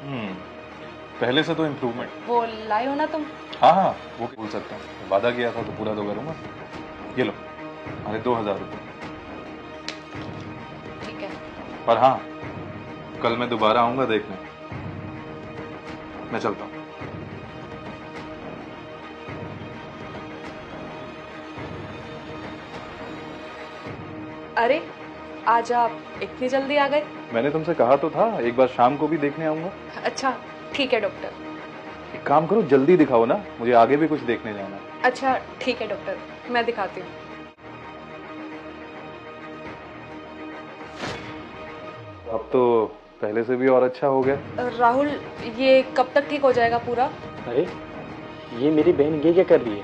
हम्म, पहले से तो इम्प्रूवमेंट। वो लाई हो ना तुम? हाँ हाँ, वो बोल सकते हैं, वादा किया था तो पूरा तो करूंगा। ये लो, अरे 2,000 रुपये। ठीक है। पर हाँ, कल मैं दोबारा आऊंगा देखने। मैं चलता हूँ। अरे आज आप इतनी जल्दी आ गए? मैंने तुमसे कहा तो था एक बार शाम को भी देखने आऊंगा। अच्छा ठीक है डॉक्टर। एक काम करो, जल्दी दिखाओ ना, मुझे आगे भी कुछ देखने जाना है। अच्छा ठीक है डॉक्टर, मैं दिखाती हूँ। अब तो पहले से भी और अच्छा हो गया। राहुल, ये कब तक ठीक हो जाएगा पूरा? अरे ये मेरी बहन ये क्या कर रही है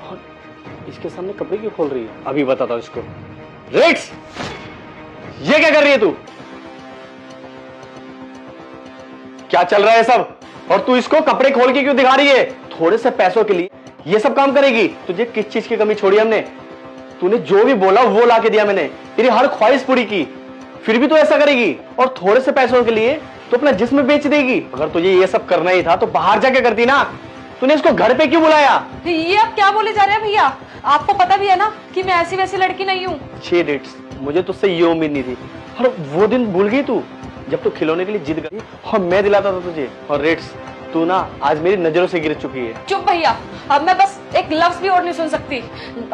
और इसके सामने कपड़े क्यों खोल रही है? अभी बताता हूँ इसको। रेक्स, ये क्या कर रही है तू? क्या चल रहा है सब? और तू इसको कपड़े खोल के क्यों दिखा रही है? थोड़े से पैसों के लिए ये सब काम करेगी? तुझे किस चीज की कमी छोड़ी हमने? तूने जो भी बोला वो ला के दिया मैंने, तेरी हर ख्वाहिश पूरी की, फिर भी तू ऐसा करेगी? और थोड़े से पैसों के लिए तो अपना जिस्म बेच देगी? अगर तुझे ये सब करना ही था तो बाहर जाके करती ना। तूने इसको घर पे क्यों बुलाया? ये आप क्या बोले जा रहे हैं भैया? आपको पता भी है ना कि मैं ऐसी वैसी लड़की नहीं हूँ। 6 डेट्स, मुझे तुझसे ये उम्मीद नहीं थी। और वो दिन भूल गई तू जब तू खिलौने के लिए जिद गई और मैं दिलाता था तुझे? और रेट्स, तू ना आज मेरी नजरों से गिर चुकी है। चुप भैया, अब मैं बस एक लफ्ज भी और नहीं सुन सकती।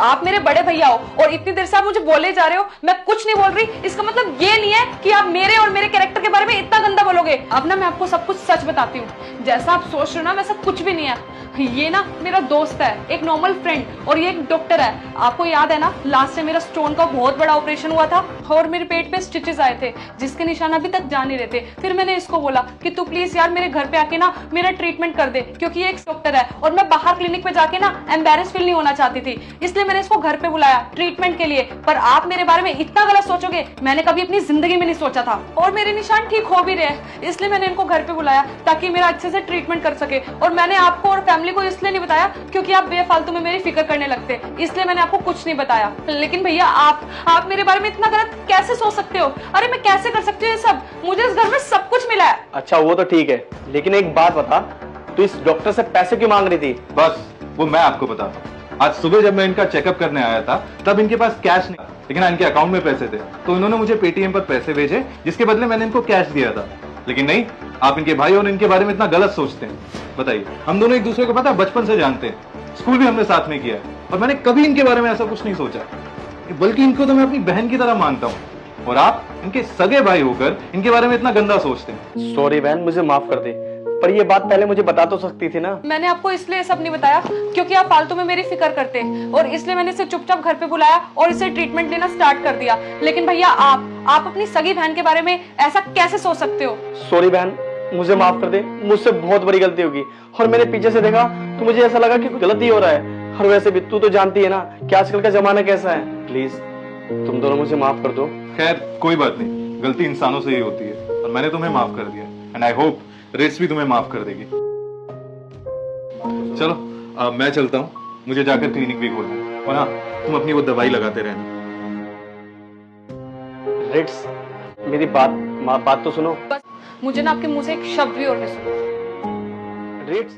आप मेरे बड़े भैया हो और इतनी देर से आप मुझे बोले जा रहे हो, मैं कुछ नहीं बोल रही। इसका मतलब ये नहीं है कि आप मेरे और मेरे कैरेक्टर के बारे में इतना गंदा बोलोगे। अब ना मैं आपको सब कुछ सच बताती हूँ। जैसा आप सोच रहे हो ना वैसा कुछ भी नहीं है। ये ना मेरा दोस्त है, एक नॉर्मल फ्रेंड, और ये एक डॉक्टर है। आपको याद है ना, लास्ट टाइम मेरा स्टोन का बहुत बड़ा ऑपरेशन हुआ था और मेरे पेट पे स्टिचेस आए थे जिसके निशान अभी तक जा नहीं रहे थे। फिर मैंने इसको बोला कि तू प्लीज यार मेरे घर पे आके ना मेरा ट्रीटमेंट कर दे, क्योंकि ये एक डॉक्टर है और मैं बाहर क्लिनिक पे जाके ना एम्बेरस फील नहीं होना चाहती थी। इसलिए मैंने इसको घर पे बुलाया ट्रीटमेंट के लिए। पर आप मेरे बारे में इतना गलत सोचोगे मैंने कभी अपनी जिंदगी में नहीं सोचा था। और मेरे निशान ठीक हो भी रहे, इसलिए मैंने इनको घर पे बुलाया ताकि मेरा अच्छे से ट्रीटमेंट कर सके। और मैंने आपको और फैमिली को इसलिए नहीं बताया क्योंकि आप बेफालतू में मेरी फिक्र करने लगते, इसलिए मैंने आपको कुछ नहीं बताया। लेकिन भैया आप मेरे बारे में इतना गलत कैसे सोच सकते हो? अरे मैं कैसे कर सकती हूँ ये सब? मुझे इस घर में सब कुछ मिला है। अच्छा वो तो ठीक है, लेकिन एक बात बता, तू इस डॉक्टर से पैसे क्यों मांग रही थी? बस वो मैं आपको बताता हूँ। आज सुबह जब मैं इनका चेकअप करने आया था तब इनके पास कैश नहीं, लेकिन इनके अकाउंट में पैसे थे, तो इन्होंने मुझे पेटीएम पर पैसे भेजे जिसके बदले मैंने इनको कैश दिया था। लेकिन नहीं, आप इनके भाई और इनके बारे में इतना गलत सोचते हैं। बताइए, हम दोनों एक दूसरे को पता है बचपन से जानते हैं, स्कूल भी हमने साथ में किया है, और मैंने कभी इनके बारे में ऐसा कुछ नहीं सोचा, बल्कि इनको तो मैं अपनी बहन की तरह मानता हूँ। और आप इनके सगे भाई होकर इनके बारे में इतना गंदा सोचते हैं। सॉरी बहन, मुझे माफ कर दे, पर ये बात पहले मुझे बता तो सकती थी ना। मैंने आपको इसलिए सब नहीं बताया क्योंकि आप फालतू में मेरी फिक्र करते, और इसलिए मैंने इसे चुपचाप घर पे बुलाया और इसे ट्रीटमेंट लेना स्टार्ट कर दिया। लेकिन भैया आप अपनी सगी बहन के बारे में ऐसा कैसे सोच सकते हो? सॉरी बहन, मुझे माफ कर दे, मुझसे बहुत बड़ी गलती होगी। और मैंने पीछे से देखा तो मुझे ऐसा लगा कि कुछ गलती हो रहा है। और वैसे भी तू तो जानती है ना कि आजकल का जमाना कैसा है। प्लीज तुम दोनों मुझे माफ कर दो। खैर कोई बात नहीं, गलती इंसानों से ही होती है, और मैंने तुम्हें माफ कर दिया, एंड आई होप रेट्स भी तुम्हें माफ कर देगी। चलो अब मैं चलता हूँ, मुझे जाकर क्लिनिक भी खोलना है। और हाँ, तुम अपनी वो दवाई लगाते रहना। रेट्स, मेरी बात तो सुनो। बस मुझे ना आपके मुंह से एक शब्द भी और नहीं सुना। रेट्स,